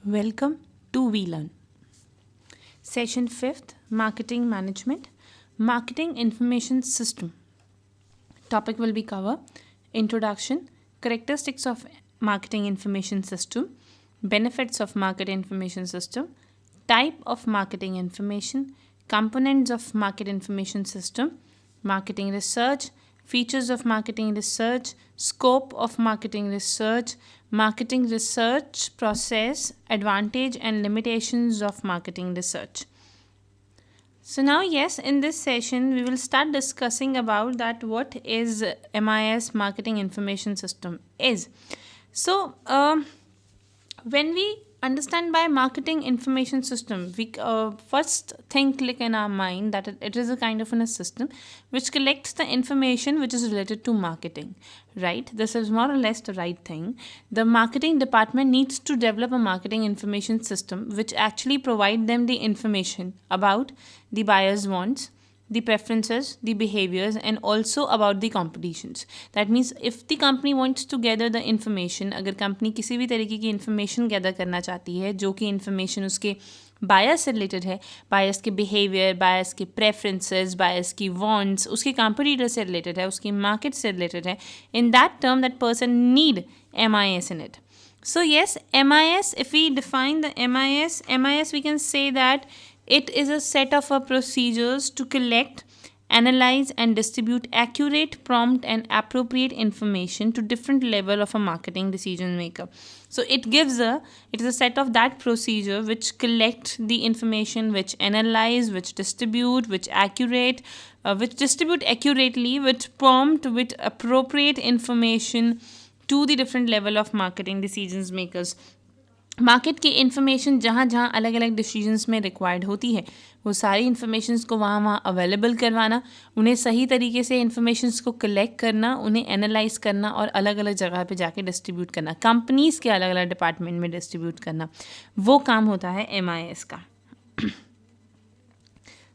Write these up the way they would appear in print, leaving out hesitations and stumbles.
Welcome to VLearn. Session 5th, Marketing Management, Marketing Information System. Topic will be cover Introduction, Characteristics of Marketing Information System, Benefits of Market Information System, Type of Marketing Information, Components of Market Information System, Marketing Research, Features of Marketing Research, Scope of Marketing Research, Marketing Research Process, Advantage and Limitations of Marketing Research. So now yes, in this session we will start discussing about that what is MIS Marketing Information System is. So when we understand by marketing information system, we first thing click in our mind that it is a kind of a system which collects the information which is related to marketing, right? This is more or less the right thing. The marketing department needs to develop a marketing information system which actually provide them the information about the buyer's wants, the preferences, the behaviors, and also about the competitions. That means if the company wants to gather the information, अगर company किसी भी तरीके की information gather करना चाहती है जो कि information उसके बायर्स से रिलेटेड है, बायर्स के बिहेवियर, बायर्स के प्रेफरेंसेस, बायर्स की वॉन्ट्स, उसके कंपटीटर से रिलेटेड है, उसकी मार्केट से रिलेटेड है, in that term that person need MIS in it. So yes, MIS, if we define the MIS we can say that it is a set of procedures to collect, analyze and distribute accurate, prompt and appropriate information to different level of a marketing decision maker. So it is a set of that procedure which collect the information, which analyze, which distribute, which distribute accurately, which prompt with appropriate information to the different level of marketing decisions makers. Market की information जहाँ जहाँ अलग अलग decisions में required होती है वो सारी इन्फॉर्मेशंस को वहाँ वहाँ अवेलेबल करवाना, उन्हें सही तरीके से इन्फॉर्मेशंस को कलेक्ट करना, उन्हें एनालाइज करना और अलग अलग जगह पे जाके डिस्ट्रीब्यूट करना, कंपनीज़ के अलग अलग डिपार्टमेंट में डिस्ट्रीब्यूट करना, वो काम होता है MIS का.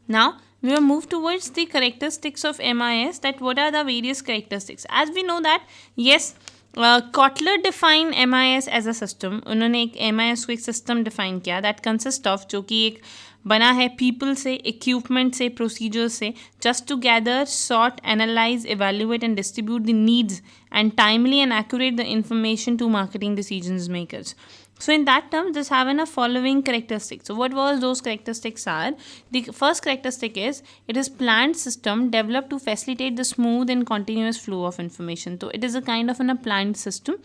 Now we will move towards the characteristics of MIS, that what are the various characteristics. As we know that yes, Kotler define MIS as a system. उन्होंने एक MIS को एक सिस्टम डिफाइन किया दैट कंसिस्ट ऑफ, जो कि एक बना है पीपल से, इक्विपमेंट से, प्रोसीजर से, just to gather, sort, analyse, evaluate and distribute the needs and timely and accurate the information to marketing decisions makers. So in that term, this having a following characteristics. So what was those characteristics are? The first characteristic is it is planned system developed to facilitate the smooth and continuous flow of information. So it is a kind of a planned system.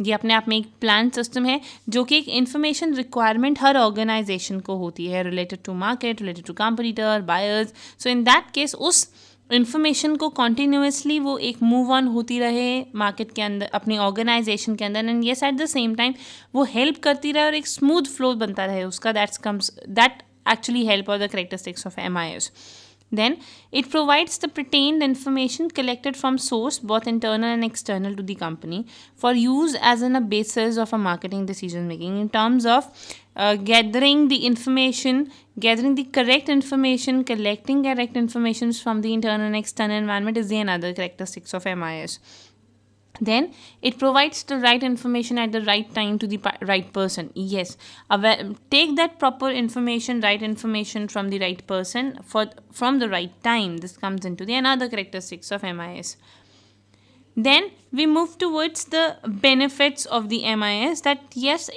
ये अपने आप में एक plan system है जो कि एक information requirement हर organisation को होती है related to market, related to competitor, buyers. So in that case उस इन्फॉर्मेशन को कॉन्टीन्यूसली वो एक मूव ऑन होती रहे मार्केट के अंदर, अपनी ऑर्गेनाइजेशन के अंदर, and yes at the same time वो हेल्प करती रहे और एक स्मूथ फ्लो बनता रहे उसका. दैट एक्चुअली हेल्प और the characteristics of MIS. Then it provides the pertained information collected from source, both internal and external to the company, for use as a basis of a marketing decision making in terms of gathering the information, gathering the correct information, collecting correct information from the internal and external environment is the another characteristics of MIS. Then it provides the right information at the right time to the right person. Yes, take that proper information, right information from the right person from the right time. This comes into the another characteristics of MIS. Then we move towards the benefits of the MIS, that yes,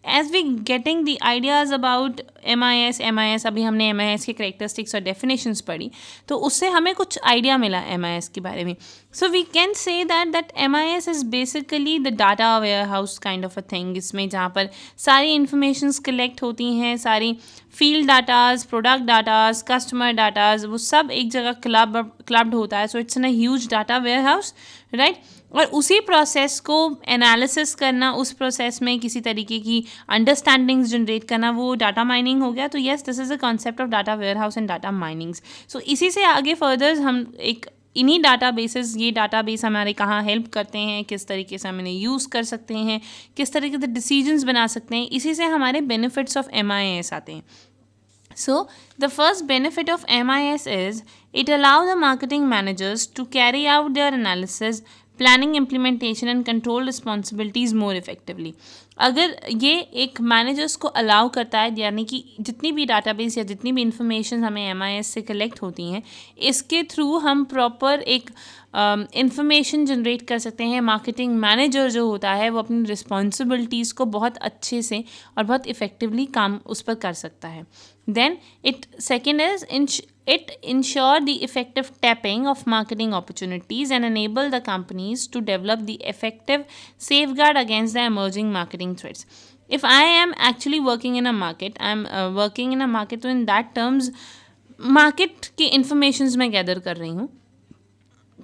as we getting the ideas about MIS अभी हमने MIS के characteristics और definitions पढ़ी तो उससे हमें कुछ idea मिला MIS के बारे में. So we can say that MIS is basically the data warehouse kind of a thing, इसमें जहाँ पर सारी informations collect होती हैं, सारी field datas, product datas, customer datas, वो सब एक जगह clubbed होता है. So it's in a huge data warehouse, right? और उसी प्रोसेस को एनालिसिस करना, उस प्रोसेस में किसी तरीके की अंडरस्टैंडिंग्स जनरेट करना, वो डाटा माइनिंग हो गया. तो yes, this is a concept of data warehouse and data minings. So इसी से आगे फर्दर हम एक इन्हीं डाटा बेसिस, ये डाटा बेस हमारे कहाँ हेल्प करते हैं, किस तरीके से हम इन्हें यूज़ कर सकते हैं, किस तरीके से डिसीजंस बना सकते हैं, इसी से हमारे बेनिफिट्स ऑफ MIS आते हैं. So the first benefit of MIS is it allows the marketing managers to carry out their analysis, planning, implementation and control responsibilities more effectively. अगर ये एक मैनेजर्स को अलाउ करता है, यानी कि जितनी भी डाटाबेस या जितनी भी इंफॉर्मेशन हमें MIS से कलेक्ट होती हैं, इसके थ्रू हम प्रॉपर एक इंफॉर्मेशन जनरेट कर सकते हैं। मार्केटिंग मैनेजर जो होता है वो अपनी रिस्पॉन्सिबिलिटीज़ को बहुत अच्छे से और बहुत इफ़ेक्टिवली काम उस पर कर सकता है। Then second is it ensure the effective tapping of marketing opportunities and enable the companies to develop the effective safeguard against the emerging marketing threats. If I am actually working in a market, तो in that terms market की informations मैं gather कर रही हूँ,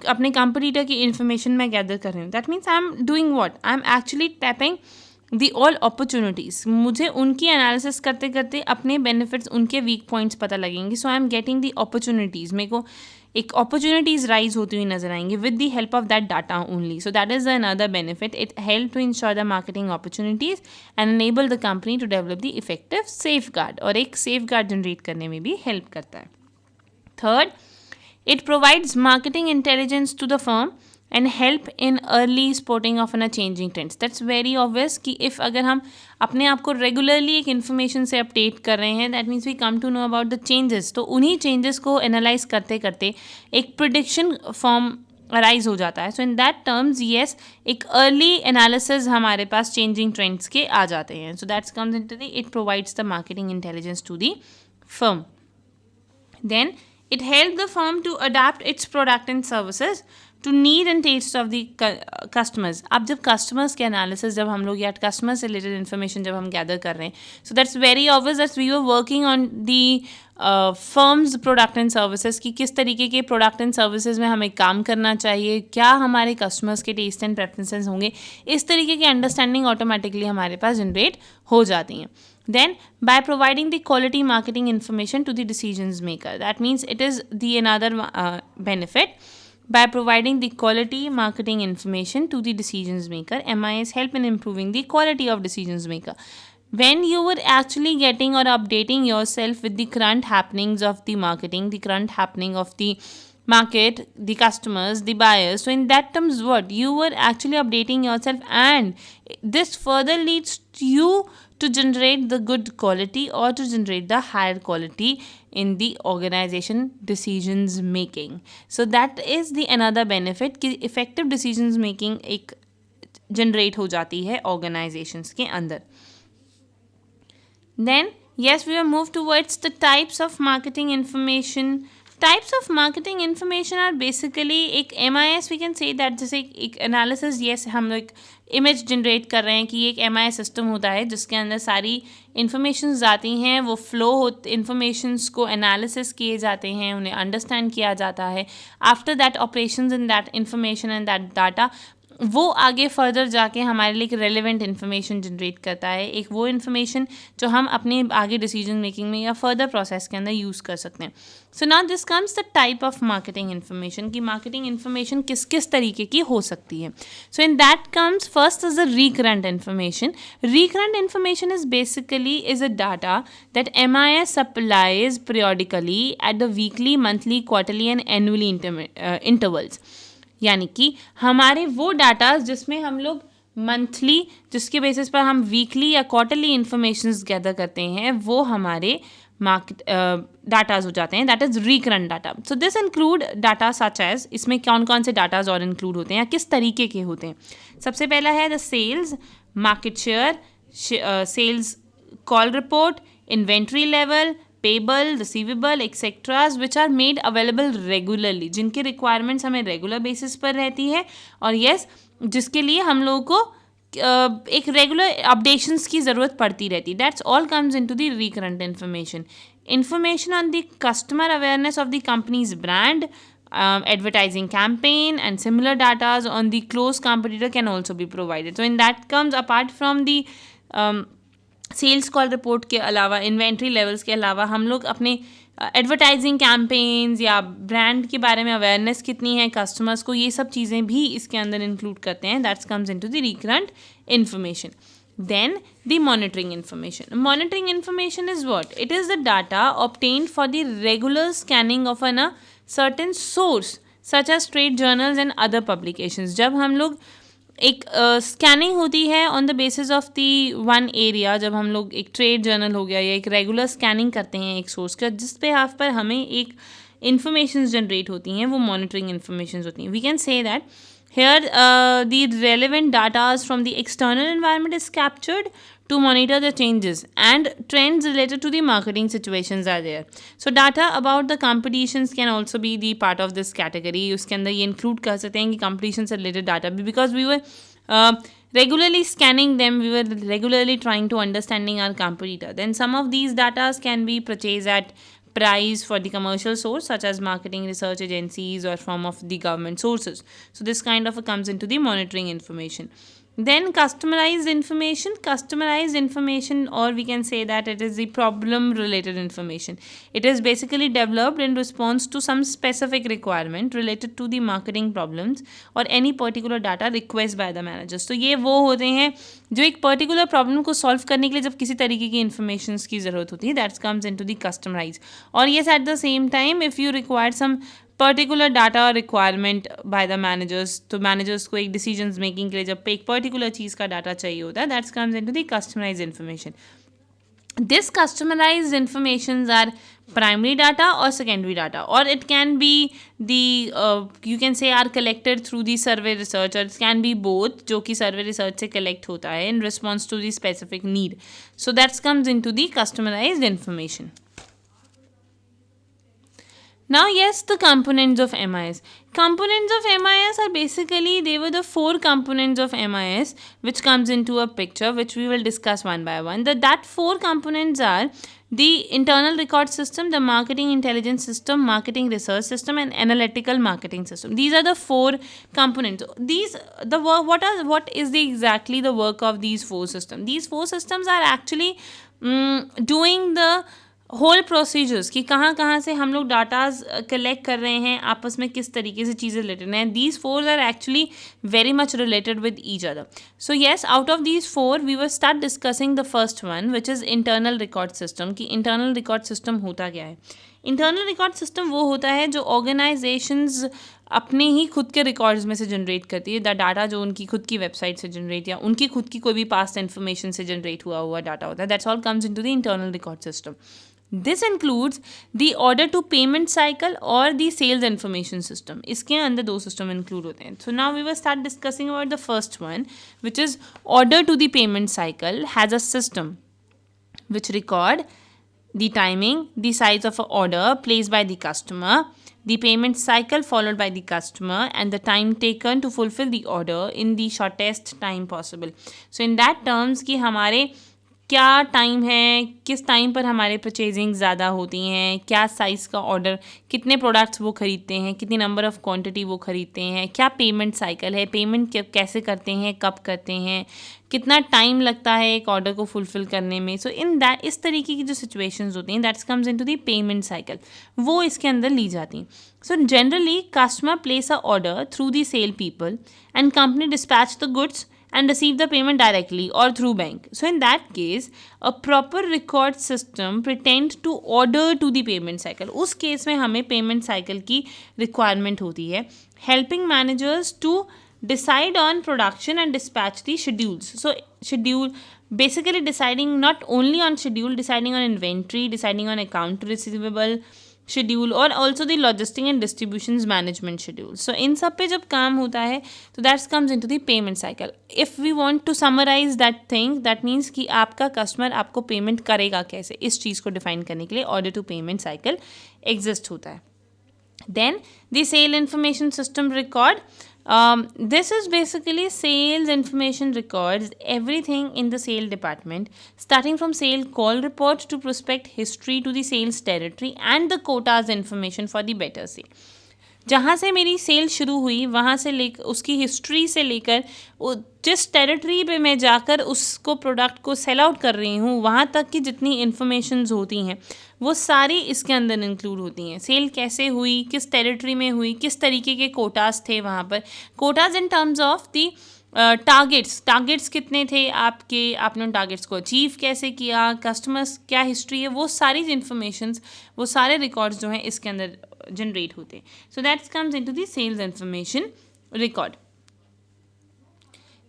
अपने competitor की information मैं gather कर रही हूँ. That means I am doing what, I am actually tapping the all opportunities. मुझे उनकी एनालिसिस करते करते अपने बेनिफिट्स, उनके वीक पॉइंट्स पता लगेंगे. So I am getting the opportunities. मेरे को एक अपॉर्चुनिटीज़ राइज होती हुई नजर आएंगी with the help of that data only. So that is another benefit. It help to ensure the marketing opportunities and enable the company to develop the effective safeguard. और एक safe guard generate करने में भी help करता है. Third, it provides marketing intelligence to the firm and help in early spotting of a changing trends. That's very obvious कि if अगर हम अपने आप को regularly एक information से update कर रहे हैं, that means we come to know about the changes. तो उन्हीं changes को analyze करते करते एक prediction form अराइज हो जाता है. So in that terms yes, एक अर्ली एनालिसिस हमारे पास चेंजिंग ट्रेंड्स के आ जाते हैं. So that's comes into the it provides the marketing intelligence to the firm. Then it helped the firm to adapt its product and services to need and taste of the customers. अब जब customers के analysis जब हम लोग या customers से related information जब हम gather कर रहे हैं, so that's very obvious that we were working on the firm's product and services कि किस तरीके के product and services में हमें काम करना चाहिए, क्या हमारे customers के taste and preferences होंगे. इस तरीके की understanding automatically हमारे पास generate हो जाती हैं. Then by providing the quality marketing information to the decisions maker, that means it is the another benefit. By providing the quality marketing information to the decisions maker, MIS help in improving the quality of decisions maker. When you were actually getting or updating yourself with the current happenings of the marketing, the current happening of the market, the customers, the buyers, so in that terms what you were actually updating yourself, and this further leads you to generate the good quality or to generate the higher quality in the organization decisions making. So that is the another benefit कि effective decisions making एक generate हो जाती है organizations के अंदर. Then yes, we will move towards the types of marketing information. Types of marketing information are basically एक MIS we can say that जैसे एक analysis, yes हम लोग इमेज जनरेट कर रहे हैं कि एक MIS सिस्टम होता है जिसके अंदर सारी इन्फॉर्मेशंस आती हैं, वो फ्लो होते इन्फॉर्मेशंस को एनालिसिस किए जाते हैं, उन्हें अंडरस्टैंड किया जाता है. After that operations in that information and that data वो आगे फर्दर जाके हमारे लिए एक रेलिवेंट इन्फॉर्मेशन जनरेट करता है. एक वो इन्फॉर्मेशन जो हम अपने आगे डिसीजन मेकिंग में या फर्दर प्रोसेस के अंदर यूज़ कर सकते हैं. So now this comes the type of marketing information कि मार्केटिंग इन्फॉर्मेशन किस किस तरीके की हो सकती है. So in that comes first is the recurrent information. Recurrent information is basically is a data that MIS supplies periodically at the weekly, monthly, quarterly and annually intervals. यानी कि हमारे वो डाटा जिसमें हम लोग मंथली, जिसके बेसिस पर हम वीकली या क्वार्टरली इंफॉर्मेशंस गैदर करते हैं, वो हमारे मार्केट डाटाज हो जाते हैं. That is recurrent data. So this include data such as, इसमें कौन कौन से डाटाज और इंक्लूड होते हैं या किस तरीके के होते हैं. सबसे पहला है the sales, market share, sales call report, inventory level, payable, receivable etceteras which are made available regularly, जिनकी रिक्वायरमेंट्स हमें रेगुलर बेसिस पर रहती है और येस जिसके लिए हम लोगों को एक रेगुलर अपडेशंस की ज़रूरत पड़ती रहती. That's all comes into the recurrent information. Information on the customer awareness of the companies brand, advertising campaign and similar data on the close competitor can also be provided. So in that comes apart from the sales call report के अलावा, inventory levels के अलावा हम लोग अपने advertising campaigns या brand के बारे में अवेयरनेस कितनी है कस्टमर्स को, ये सब चीज़ें भी इसके अंदर इंक्लूड करते हैं. That's comes into the recurrent information. Then the monitoring information. Monitoring information is what? It is the data obtained for the regular scanning of a certain source. Such as trade journals and other publications. जब हम लोग एक scanning होती है on the basis of the one area, जब हम लोग एक ट्रेड जर्नल हो गया या एक रेगुलर स्कैनिंग करते हैं एक सोर्स का, जिस पे हाफ पर हमें एक इन्फॉर्मेशन जनरेट होती हैं, वो मॉनिटरिंग इन्फॉर्मेशन होती हैं। We can say that here the relevant data from the external environment is captured to monitor the changes and trends related to the marketing situations are there. So data about the competitions can also be the part of this category. उसके अंदर ये include कर सकते हैं कि competition से related data भी, because we were regularly scanning them, we were regularly trying to understanding our competitor. Then some of these data can be purchased at price for the commercial source such as marketing research agencies or from of the government sources. So this kind of comes into the monitoring information. Then customized information, or we can say that it is the problem related information. It is basically developed in response to some specific requirement related to the marketing problems or any particular data request by the managers. तो ये वो होते हैं जो एक particular problem को solve करने के लिए जब किसी तरीके की इन्फॉर्मेशन की ज़रूरत होती है, that's comes into the customize. और yes, at the same time if you require some particular data requirement by the managers, तो मैनेजर्स को एक डिसीजंस मेकिंग के लिए जब एक पर्टिकुलर चीज़ का डाटा चाहिए होता है, that's comes into the customise information. This customized informations are primary data or secondary data, or it can be the you can say are collected through the survey research, or it can be both, जो कि survey research से collect होता है in response to the specific need. So that comes into the customized information. Now yes, the components of MIS. Components of MIS are basically, they were the 4 components of MIS which comes into a picture, which we will discuss one by one. That 4 components are the internal record system, the marketing intelligence system, marketing research system, and analytical marketing system. These are the 4 components. What is exactly the work of these 4 systems? These 4 systems are actually doing the whole procedures कि कहाँ कहाँ से हम लोग datas collect कर रहे हैं, आपस में किस तरीके से चीज़ें रिलेटेड हैं. These 4 are actually very much related with each other. So yes, out of these 4 we will start discussing the first one, which is internal record system. कि इंटरनल रिकॉर्ड सिस्टम होता क्या है. इंटरनल रिकॉर्ड सिस्टम वो होता है जो organisations अपने ही खुद के रिकॉर्ड्स में से जनरेट करती है. द डाटा जो उनकी खुद की वेबसाइट से जनरेट या उनकी खुद की कोई भी पास्ट इन्फॉर्मेशन से जनरेट हुआ डाटा होता है. That's all comes into the internal record system. This includes the order to payment cycle or the sales information system. इसके अंदर 2 सिस्टम इंक्लूड होते हैं. So now we will start discussing about the first one, which is order to the payment cycle has a system which record the timing, the size of an order placed by the customer, the payment cycle followed by the customer, and the time taken to fulfill the order in the shortest time possible. So in that terms कि हमारे क्या time है, किस time पर हमारे purchasing ज़्यादा होती हैं, क्या साइज़ का ऑर्डर, कितने प्रोडक्ट्स वो ख़रीदते हैं, कितनी नंबर ऑफ़ क्वांटिटी वो ख़रीदते हैं, क्या पेमेंट साइकिल है, पेमेंट कैसे करते हैं, कब करते हैं, कितना टाइम लगता है एक ऑर्डर को फुलफ़िल करने में. सो इन दैट इस तरीके की जो सिचुएशंस होती हैं, that's comes into the payment cycle, वो इसके अंदर ली जाती हैं. So generally customer place a order through the sale people and company dispatch the goods and receive the payment directly or through bank. So in that case, a proper record system pretend to order to the payment cycle. उस case में हमें payment cycle की requirement होती है, helping managers to decide on production and dispatch the schedules. So schedule, basically deciding not only on schedule, deciding on inventory, deciding on account receivable schedule और also the logistic and distribution management schedule. So इन सब पे जब काम होता है तो that's comes into the payment cycle. If we want to summarize that thing, that means कि आपका कस्टमर आपको पेमेंट करेगा कैसे, इस चीज़ को डिफाइन करने के लिए order to payment cycle exist होता है. Then the sale information system record. This is basically sales information records everything in the sale department, starting from sale call report to prospect history to the sales territory and the quotas information for the better sale. जहाँ से मेरी cell शुरू हुई वहाँ से लेकर उसकी history से लेकर जिस टेरिटरी पे मैं जाकर उसको प्रोडक्ट को सेल आउट कर रही हूँ वहाँ तक की जितनी इन्फॉर्मेशंस होती हैं वो सारी इसके अंदर इंक्लूड होती हैं. सेल कैसे हुई, किस टेरिटरी में हुई, किस तरीके के कोटास थे वहाँ पर. Quotas in terms of the targets कितने थे आपके, आपने उन टारगेट्स को अचीव कैसे किया, कस्टमर्स क्या हिस्ट्री है, वो सारी इन्फॉर्मेशंस, वो सारे रिकॉर्ड्स जो हैं इसके अंदर जनरेट होते हैं. So that comes into the sales information record.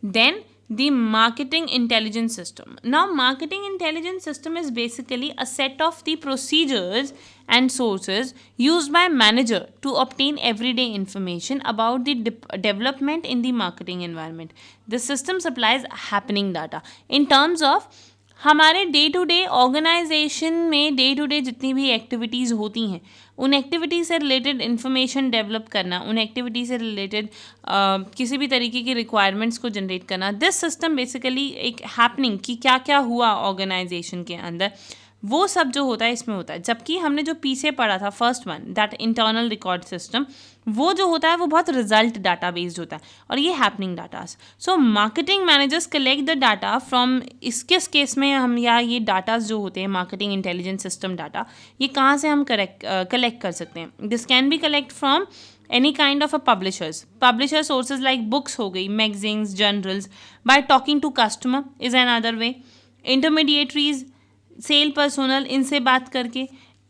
Then the marketing intelligence system. Now marketing intelligence system is basically a set of the procedures and sources used by manager to obtain everyday information about the development in the marketing environment. This system supplies happening data in terms of हमारे day to day organisation में day to day जितनी भी activities होती हैं उन activity से related information develop करना, उन एक्टिविटी से रिलेटेड किसी भी तरीके की रिक्वायरमेंट्स को जनरेट करना. दिस सिस्टम बेसिकली एक हैपनिंग कि क्या क्या हुआ ऑर्गेनाइजेशन के अंदर, वो सब जो होता है इसमें होता है. जबकि हमने जो पीछे पढ़ा था first one, that internal record system, वो जो होता है वो बहुत रिजल्ट डाटा बेस्ड होता है और ये happening datas. So marketing managers collect the data from, किस केस में हम या ये डाटास जो होते हैं मार्केटिंग इंटेलिजेंस सिस्टम डाटा, ये कहाँ से हम कलेक्ट कर सकते हैं. This can be collect from any kind of a publisher sources like books हो गई, magazines, journals. By talking to customer is another way. Intermediaries, sale personnel, इनसे बात करके.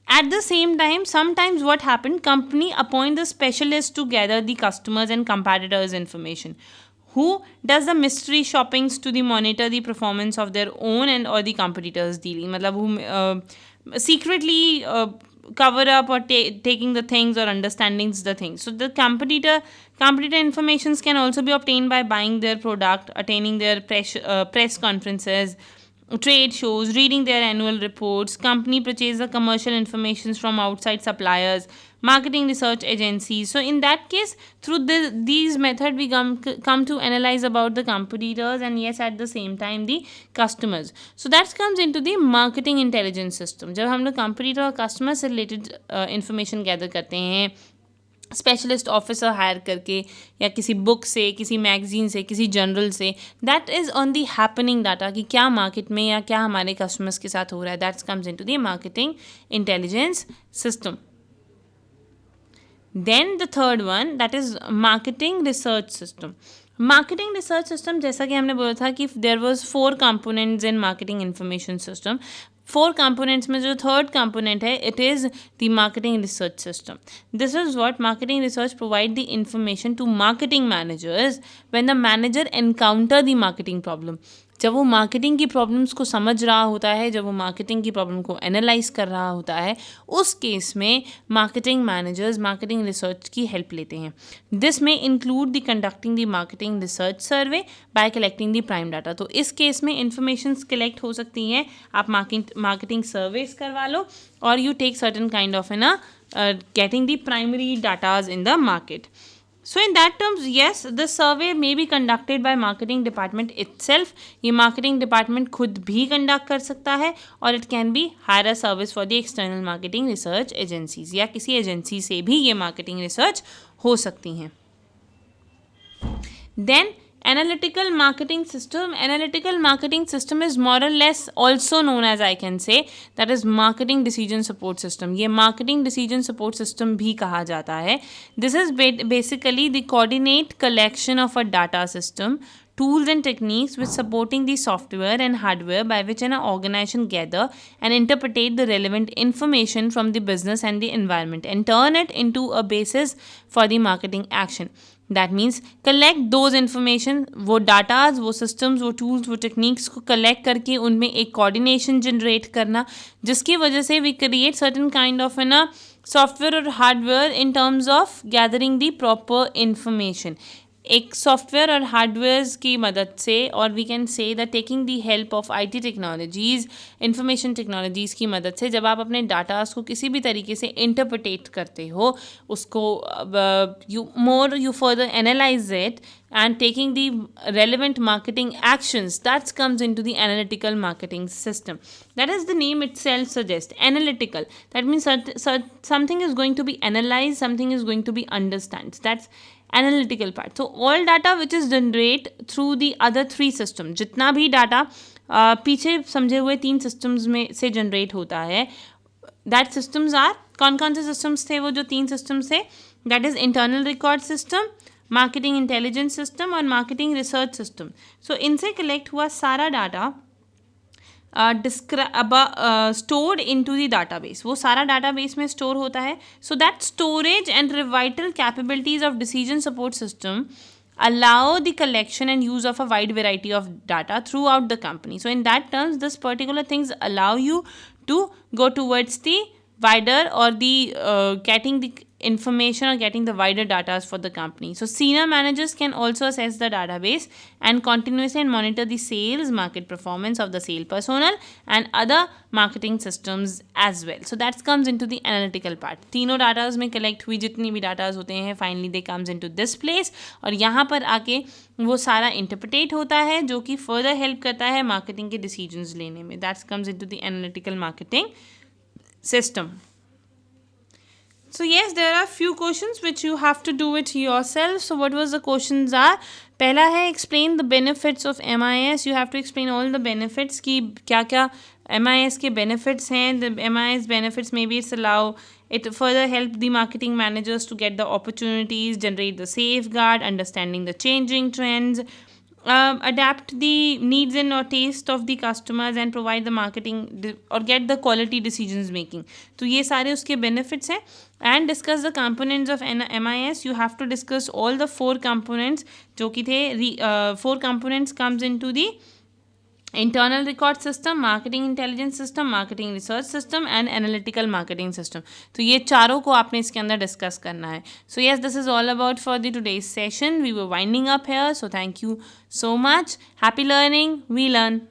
At the same time, sometimes what happened, company appoint the specialist to gather the customers and competitors information, who does the mystery shoppings to the monitor the performance of their own and or the competitors dealing, मतलब who secretly cover up or taking the things or understanding the things. So the competitor informations can also be obtained by buying their product, attending their press conferences, trade shows, reading their annual reports. Company purchase the commercial informations from outside suppliers, marketing research agencies. So in that case, through these method we come to analyze about the competitors and yes at the same time the customers. So that comes into the marketing intelligence system. जब हम लोग competitor और customer से related information gather करते हैं specialist officer higher करके या किसी बुक से, किसी मैगजीन से, किसी जर्नल से, that is on the happening data कि क्या मार्केट में या क्या हमारे कस्टमर्स के साथ हो रहा है. That's comes into the marketing intelligence system. Then the third one, that is marketing research system. Marketing research system, जैसा कि हमने बोला था कि there was 4 components in marketing information system. 4 components में जो थर्ड कंपोनेंट है, it is the marketing research system. This is what marketing research provide the information to marketing managers when the manager encounter the marketing problem. जब वो marketing की problems को समझ रहा होता है, जब वो मार्केटिंग की प्रॉब्लम को एनालाइज कर रहा होता है, उस केस में मार्केटिंग मैनेजर्स मार्केटिंग रिसर्च की हेल्प लेते हैं. दिस में include the conducting the marketing research survey bye collecting the prime data. तो इस केस में इंफॉर्मेशंस कलेक्ट हो सकती हैं, आप मार्केटिंग सर्वेस करवा लो और you take certain kind of getting the primary datas in the market. So in that terms, yes, the survey may be conducted by marketing department itself. ये marketing department खुद भी conduct कर सकता है और it can be hire a service for the external marketing research agencies, या किसी agency से भी ये marketing research हो सकती हैं. Then analytical marketing system is more or less also known as, I can say, that is marketing decision support system. ये marketing decision support system भी कहा जाता है. This is basically the coordinate collection of a data system, tools and techniques which supporting the software and hardware by which an organization gather and interpret the relevant information from the business and the environment and turn it into a basis for the marketing action. That means collect those information, वो datas, वो systems, वो tools, वो techniques को collect करके उनमें एक coordination generate करना, जिसकी वजह से we create certain kind of software और hardware in terms of gathering the proper information. एक सॉफ्टवेयर और हार्डवेयर्स की मदद से, और we can say that taking the help of IT technologies, information technologies की मदद से जब आप अपने डाटास को किसी भी तरीके से इंटरप्रेट करते हो, उसको you further analyse it and taking the relevant marketing actions, that comes into the analytical marketing system. That is the name itself suggests, analytical. That means something is going to be analyzed, something is going to be understood. That's analytical part. So all data which is generated through the other 3 systems, जितना भी data पीछे समझे हुए 3 systems में से generate होता है, that systems are, कौन कौन से systems थे वो जो 3 systems थे, that is internal record system, marketing intelligence system और मार्केटिंग रिसर्च सिस्टम. सो इनसे कलेक्ट हुआ सारा data stored into the database. वो सारा database में store होता है. So that storage and vital capabilities of decision support system allow the collection and use of a wide variety of data throughout the company. So in that terms, this particular things allow you to go towards the wider or the getting the information or getting the wider data for the company. So senior managers can also assess the database and continuously monitor the sales market performance of the sales personnel and other marketing systems as well. So that comes into the analytical part. तीनों datas में collect हुई जितनी भी datas होते हैं finally they comes into this place और यहाँ पर आके वो सारा इंटरप्रिटेट होता है जो कि फर्दर हेल्प करता है मार्केटिंग के डिसीजंस लेने में. That's comes into the analytical marketing system. So yes, there are few questions which you have to do it yourself. So what was the questions are? पहला है explain the benefits of MIS. You have to explain all the benefits कि क्या क्या MIS के benefits हैं. The MIS benefits maybe it's allow it further help the marketing managers to get the opportunities, generate the safeguard, understanding the changing trends, adapt the needs and or taste of the customers and provide the marketing or get the quality decisions making. तो ये सारे उसके benefits हैं. And discuss the components of MIS. You have to discuss all the 4 components जो कि थे 4 components comes into the internal record system, marketing intelligence system, marketing research system and analytical marketing system. तो ये चारों को आपने इसके अंदर डिस्कस करना है. So yes, this is all about for the today's session. We were winding up here. So thank you so much. Happy learning. We learn.